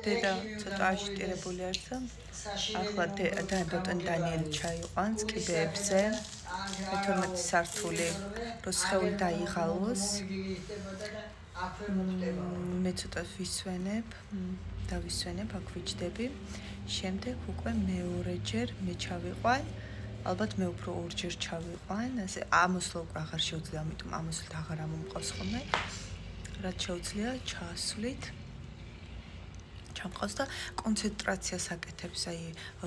დედა ცოტა აშტირებული არის და ახლა ბატონ დანიელი ჩაიყვანს კიბეებზე. მე-12 სართული რო სხეული დაიღალოს. მე ცოტა დავისვენებ, აქ ვიჯდები. შემდეგ უკვე მეორეჯერ მე ჩავიყვან. ალბათ მე უფრო ორჯერ ჩავიყვან. ასე ამოსვლა უკვე აღარ შეუძლია, ამიტომ ამოსვლით აღარ მომყავს ხოლმე. რაც შეუძლია ჩაასვლით. ჩამყავს და კონცენტრაციას აკეთებს, აი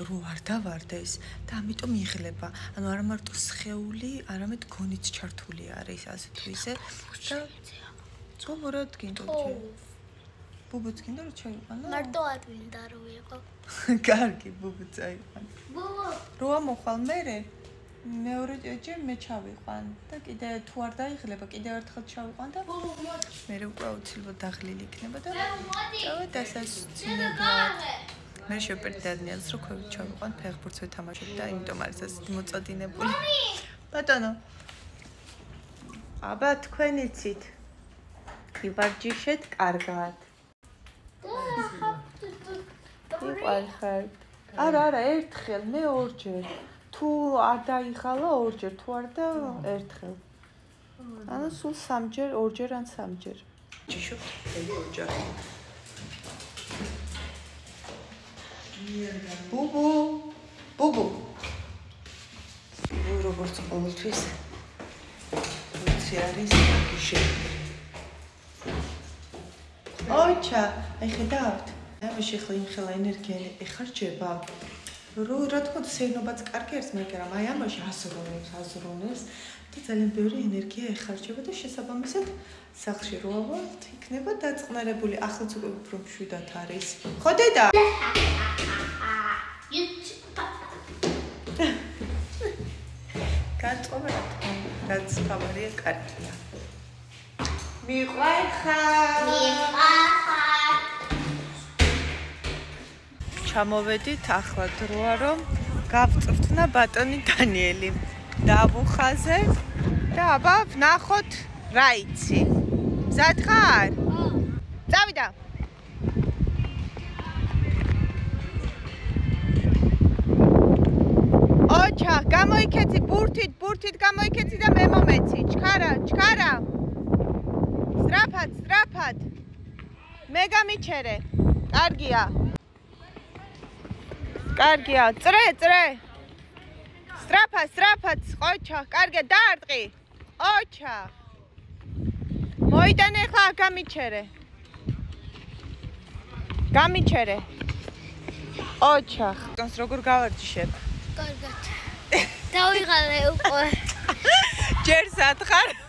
რო არ დავარდეს და ამიტომ იღლება. ანუ არა მარტო სხეული, არამედ გონიც ჩართული არის, ასე თუ ისე და ზოგადად გინდა ბუბუც გინდა რომ ჩაიყვანო? მარტო ატვინდა რომ იყო. კარგი, ბუბუ წაიყვან. რო ამოხვალ მეორეჯერ მე ჩავიყვან და კიდე თუ არ დაიღლება, კიდე ერთხელ ჩავიყვან და მე უკვე აუცილებლად დაღლილი იქნება და წავედ დასასწინებლად. მე შევპირდი დანიელს, რომ ქვევით ჩავიყვან, ფეხბურთს ვეთამაშებ და იმიტომ არის ასეთი მოწოდინებული. ბატონო. აბა თქვენ იცით. ივარჯიშეთ კარგად. იყალხართ. არა, ერთხელ, მე ორჯერ. თუ არ დაიხალა ორჯერ, თუ არ და ერთხელ. ანუ სულ სამჯერ, ორჯერ ან სამჯერ. ჯიშობ, ოჯახი. ბუბუ. როგორც ყოველთვის. ვიცი არის გიშე. ოჩა, აი ხედავთ? ამაში ხლა იმხელა ენერგია ეხარჯება. რა თქმა უნდა სეირნობაც კარგი არის, მაგრამ აი ამაში აზროვნებს და ძალიან ბევრი ენერგია ეხარჯება და შესაბამისად სახლში რო ავალთ, იქნება დაწყნარებული. ახლაც უკვე უფრო მშვიდად არის. ხო დედა? განწყობა რა თქმა უნდა, რაც თავარია კარგია. მიყვარხარ. ჩამოვედით ახლა დროა რომ გავწვრთნა ბატონი დანიელი. დავუხაზე და აბა ვნახოთ რა იცი. მზად ხარ? წავიდა. ოჩა, გამოიქეცი ბურთით გამოიქეცი და მე მომეცი. ჩქარა. სწრაფად. მე გამიჩერე. კარგია. წრე. სწრაფად, ოჩა, კარგია, დაარტყი. ოჩა. მოიტანე ხა გამიჩერე. ოჩა. კონს როგორ გავარჯიშებ? კარგად. დავიღალე უკვე. ჯერ სათხარ.